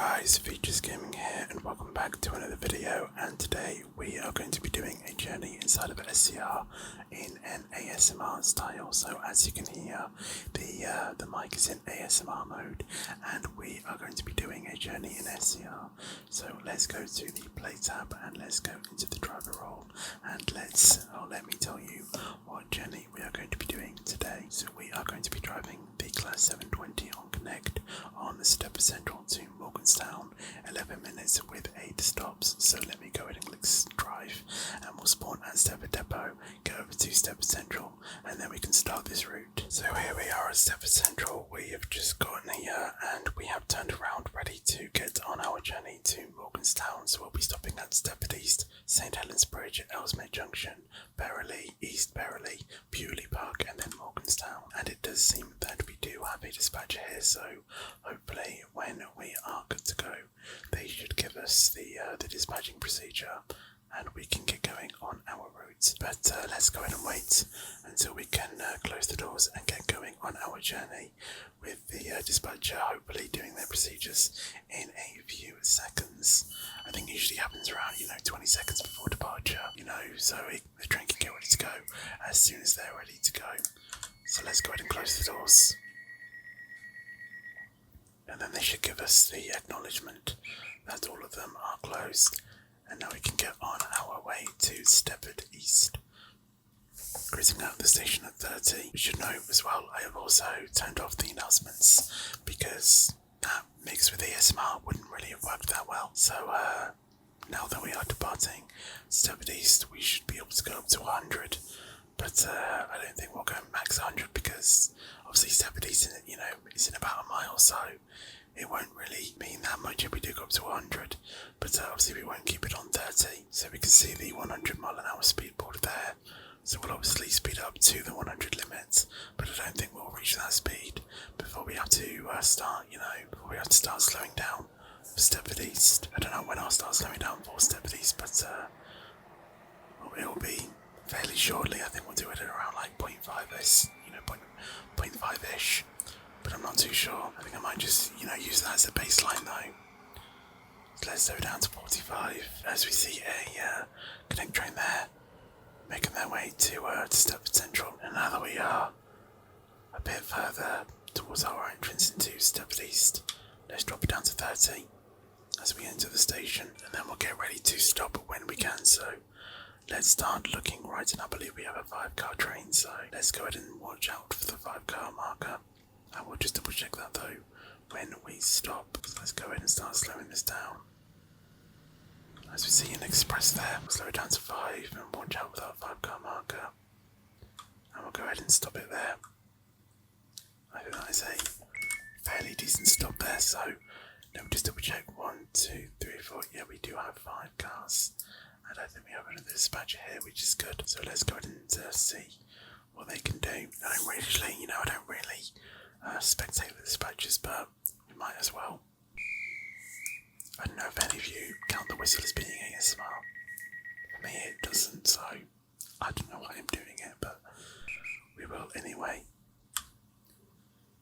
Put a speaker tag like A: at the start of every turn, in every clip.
A: guys, Features Gaming here and welcome back to another video, and today we are going to be doing a journey inside of SCR in an ASMR style. So as you can hear, the mic is in ASMR mode and we are going to be doing a journey in SCR. So let's go to the play tab and let's go into the driver role and let me tell you what journey we are going to be doing today. So we are going to be driving the Class 720 on Connect on the Stepford Central to Morganstown, 11 minutes with 8 stops. So let me go ahead and click drive and we'll spawn at Stepford Depot, go over to Stepford Central and then we can start this route. So here we are at Stepford Central. We have just gotten here and we have turned around ready to get on our journey to Morganstown. So we'll be stopping at Stepford East, St Helens Bridge, Elsemere Junction, Berrily, East Berrily, Beaulieu Park and then Morganstown. And it does seem that we do have a dispatcher here, so hopefully when we are good to go they should give us the dispatching procedure and we can get going on our route. But let's go ahead and wait until we can close the doors and get going on our journey with the dispatcher hopefully doing their procedures in a few seconds. I think it usually happens around 20 seconds before departure, so the train can get ready to go as soon as they're ready to go. So let's go ahead and close the doors. And then they should give us the acknowledgement that all of them are closed. And now we can get on our way to Stepford East. Cruising out the station at 30. You should note as well, I have also turned off the announcements because that mixed with ASMR wouldn't really have worked that well. So now that we are departing Stepford East, we should be able to go up to 100. But I don't think we'll go max 100 because obviously Stepford East, is in about a mile, so it won't really mean that much if we do go up to 100. But obviously we won't keep it on 30, so we can see the 100 mile an hour speed board there. So we'll obviously speed up to the 100 limit, but I don't think we'll reach that speed before we have to before we have to start slowing down for Stepford East. I don't know when I'll start slowing down for Stepford East, but it will be fairly shortly. I think we'll do it at around like 0.5ish, 0.5ish, but I'm not too sure. I think I might just, use that as a baseline though. So let's go down to 45 as we see a Connect train there, making their way to Stepford Central. And now that we are a bit further towards our entrance into Stepford East, let's drop it down to 30 as we enter the station, and then we'll get ready to stop when we can. So let's start looking right, and I believe we have a 5-car train, so let's go ahead and watch out for the 5-car marker. I will just double check that though when we stop. So let's go ahead and start slowing this down. As we see an express there, we'll slow it down to 5 and watch out for that 5-car marker. And we'll go ahead and stop it there. I think that is a fairly decent stop there, so let me just double check. 1, 2, 3, 4, yeah, we do have 5 cars. I don't think we have another dispatcher here, which is good. So let's go ahead and see what they can do. I don't really spectate the dispatchers, but we might as well. I don't know if any of you count the whistle as being ASMR. For me it doesn't, so I don't know why I'm doing it, but we will anyway.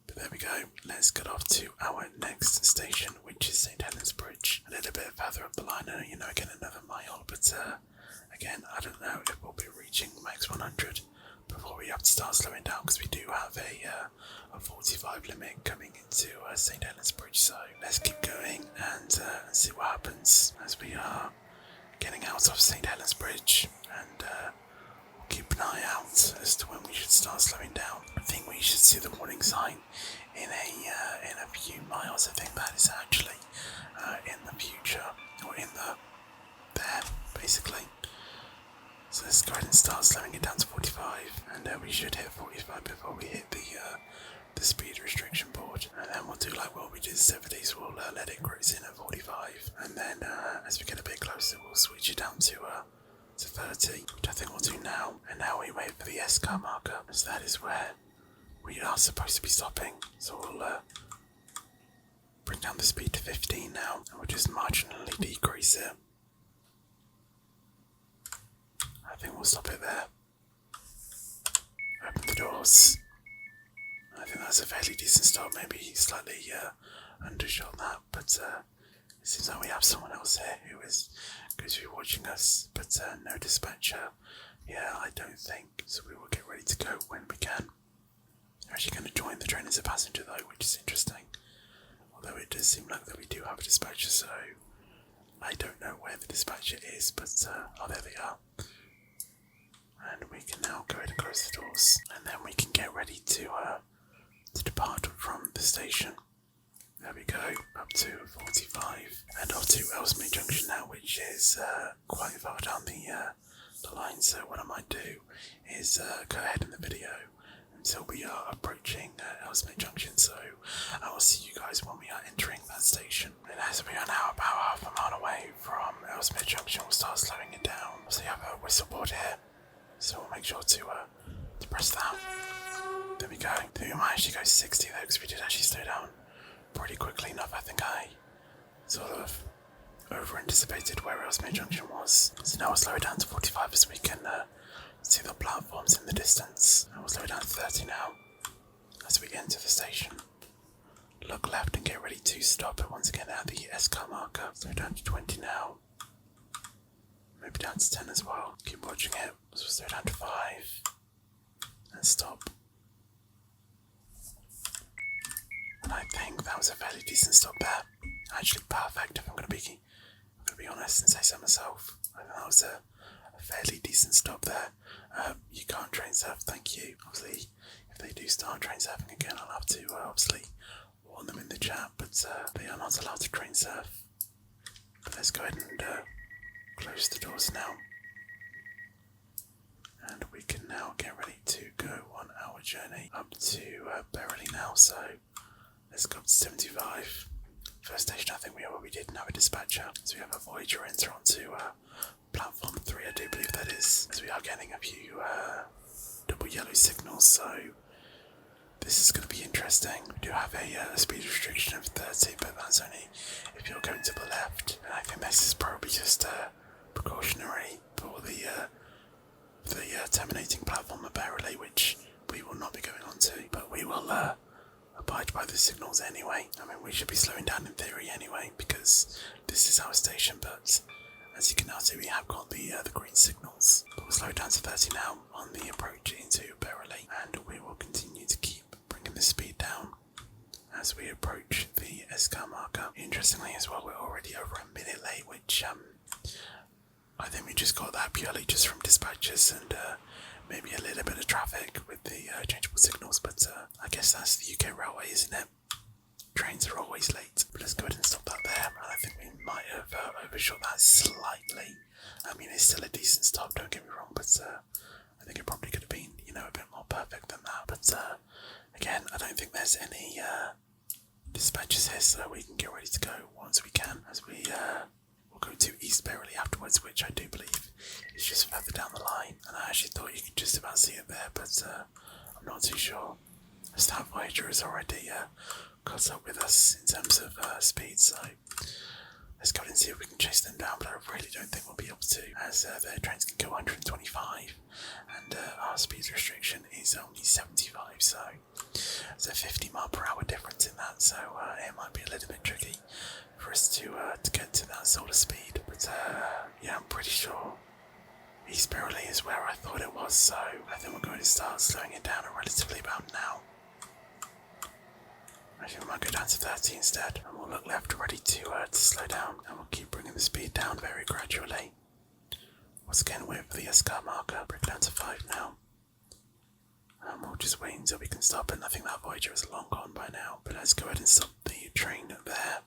A: But there we go, let's get off to our next station, which is St Helens Bridge. A little bit further up the line, and again another mile, but again I don't know if we'll be reaching max 100 before we have to start slowing down, because we do have a 45 limit coming into St Helens Bridge. So let's keep going and see what happens as we are getting out of St Helens Bridge, and we'll keep an eye out as to when we should start slowing down. I think we should see the warning sign in a few miles. I think that is actually in the future, or there basically. So let's go ahead and start slowing it down to 45, and we should hit 45 before we hit the speed restriction board. And then we'll do like what we did 70s, we'll let it cruise in at 45, and then as we get a bit closer we'll switch it down to 30, which I think we'll do now. And now we wait for the S-car marker, as that is where we are supposed to be stopping. So we'll bring down the speed to 15 now, and we'll just marginally decrease it. I think we'll stop it there. Open the doors. I think that's a fairly decent start, maybe slightly undershot that, but It seems like we have someone else here who is going to be watching us, but no dispatcher. Yeah, I don't think. So we will get ready to go when we can. They're actually going to join the train as a passenger though, which is interesting. Although it does seem like that we do have a dispatcher, so I don't know where the dispatcher is, but oh, there they are. And we can now go ahead and close the doors, and then we can get ready to depart from the station. There we go, up to 45, and off to Elsemere Junction now, which is quite far down the line. So what I might do is go ahead in the video until we are approaching Elsemere Junction. So I will see you guys when we are entering that station. And as we are now about half a mile away from Elsemere Junction, we'll start slowing it down. So you have a whistle board here, so we'll make sure to press that. There we go. I think we might actually go 60 though, because we did actually slow down pretty quickly enough. I think I sort of over-anticipated where Elsemere Junction was. So now we'll slow it down to 45 as we can see the platforms in the distance. And we'll slow it down to 30 now as we enter the station. Look left and get ready to stop it once again at the SCR marker. Slow down to 20 now. Maybe down to 10 as well. Keep watching it. So we'll slow down to 5 and stop. And I think that was a fairly decent stop there. Actually perfect, if I'm going to be honest and say so myself. I think that was a fairly decent stop there. You can't train surf, thank you. Obviously, if they do start train surfing again, I'll have to obviously warn them in the chat, but they are not allowed to train surf. But let's go ahead and close the doors now. And we can now get ready to go on our journey up to Berrily now, so let's go up to 75. First station I think we didn't have a dispatcher, so we have a Voyager enter onto platform 3, I do believe that is, as we are getting a few double yellow signals, so this is going to be interesting. We do have a speed restriction of 30, but that's only if you're going to the left, and I think this is probably just precautionary for the terminating platform of Berrily, which we will not be going on to, but we will abide by the signals anyway. I mean, we should be slowing down in theory anyway, because this is our station, but as you can now see, we have got the green signals. But we'll slow down to 30 now on the approach into Berrily, and we will continue to keep bringing the speed down as we approach the SCR marker. Interestingly as well, we're already over a minute late, which I think we just got that purely just from dispatches and maybe a little bit of traffic with the changeable signals, but I guess that's the UK railway, isn't it? Trains are always late. But let's go ahead and stop that there, and I think we might have overshot that slightly. I mean, it's still a decent stop, don't get me wrong, but I think it probably could have been, a bit more perfect than that. But again, I don't think there's any dispatches here, so we can get ready to go once we can, as we will go to East Berrily afterwards, which I do believe is just further down the line. And I actually thought you could just about see it there, but I'm not too sure. As that Voyager is already caught up with us in terms of speed, so let's go and see if we can chase them down, but I really don't think we'll be able to, as their trains can go 125 and our speed restriction is only 75, so there's a 50 mile per hour difference in that, so it might be a little bit tricky for us to get to that sort of speed. But yeah, I'm pretty sure East Berrily is where I thought it was, so I think we're going to start slowing it down relatively about now. I think we might go down to 30 instead, and we'll look left ready to slow down, and we'll keep bringing the speed down very gradually. Once again with the SCR marker, bring it down to 5 now. And we'll just wait until we can stop, and I think that Voyager is long gone by now, but let's go ahead and stop the train there.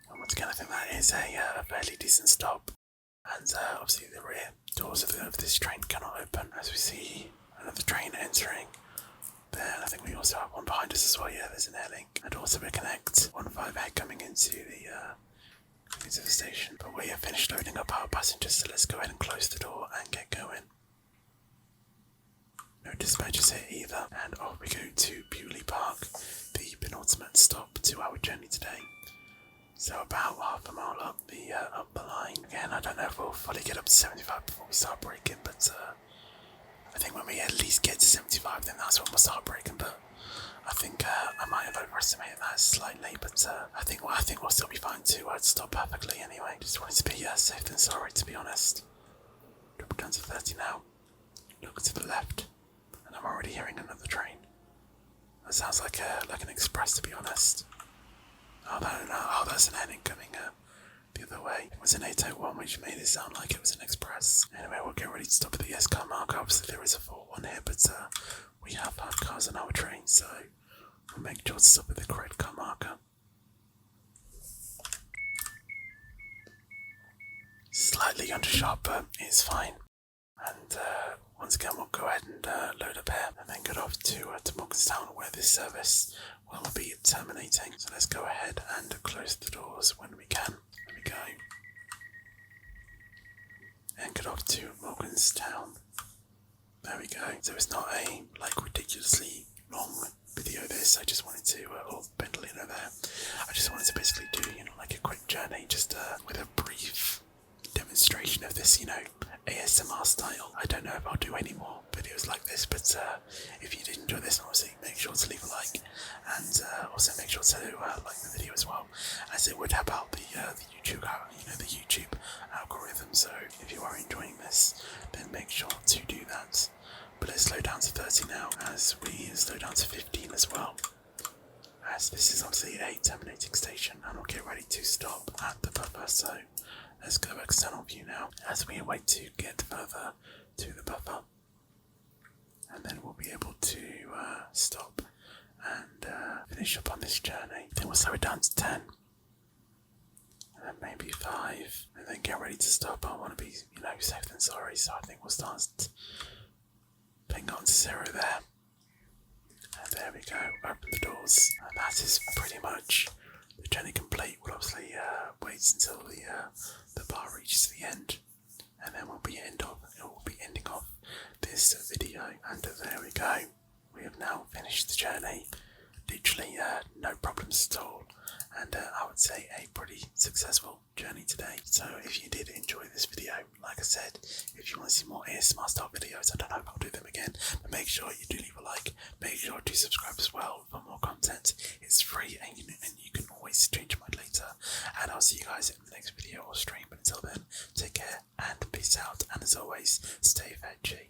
A: And once again, I think that is a fairly decent stop, and obviously the rear doors of this train cannot open, as we see another train entering there, and I think we also have one behind us as well. Yeah, there's an airlink, and also we connect 15A coming into the station. But we have finished loading up our passengers, so let's go ahead and close the door and get going. No dispatches here either, and off we go to Beaulieu Park, the penultimate stop to our journey today. So about half a mile up the line. Again, I don't know if we'll fully get up to 75 before we start braking, but I think when we at least get to 75, then that's when we'll start braking, but I think I might have overestimated that slightly, but I think we'll still be fine to stop perfectly anyway. Just wanted to be safe than sorry, to be honest. Drop it down to 30 now. Look to the left, and I'm already hearing another train. That sounds like an express, to be honest. Oh no, oh that's an N coming the other way. It was an 801, which made it sound like it was an express. Anyway, we'll get ready to stop at the SCR marker. Obviously there is a 4-1 here, but we have 5 cars on our train, so we'll make sure to stop at the correct car marker. Slightly under sharp, but it's fine. And once again, we'll go ahead and load up here, and then get off to Morganstown, where this service will be terminating. So let's go ahead and close the doors when we can. There we go. And get off to Morganstown. There we go. So it's not a ridiculously long video this. I just wanted to, or Berrily there. I just wanted to basically do, a quick journey, just with a brief demonstration of this, ASMR style. I don't know if I'll do any more videos like this, but if you did enjoy this, obviously make sure to leave a like, and also make sure to like the video as well, as it would help out the YouTube, the YouTube algorithm. So if you are enjoying this, then make sure to do that. But let's slow down to 30 now, as we slow down to 15 as well, as this is obviously a terminating station, and we'll get ready to stop at the buffer. So let's go external view now, as we wait to get further to the buffer, and then we'll be able to stop and finish up on this journey. Then we'll slow it down to 10, and then maybe 5, and then get ready to stop. I want to be, safe than sorry, so I think we'll start ping on to 0 there. And there we go, open the doors, and that is pretty much the journey complete. We'll obviously wait until the bar reaches the end, and then we'll be ending off this video. And there we go. We have now finished the journey. Literally no problems at all, and I would say a pretty successful journey today. So if you did enjoy this video, like I said, if you want to see more ASMR style videos, I don't know if I'll do them again, but make sure you do leave a like, make sure to subscribe as well for more content. It's free, and you can always change your mind later, and I'll see you guys in the next video or stream. But until then, take care and peace out, and as always, stay veggie.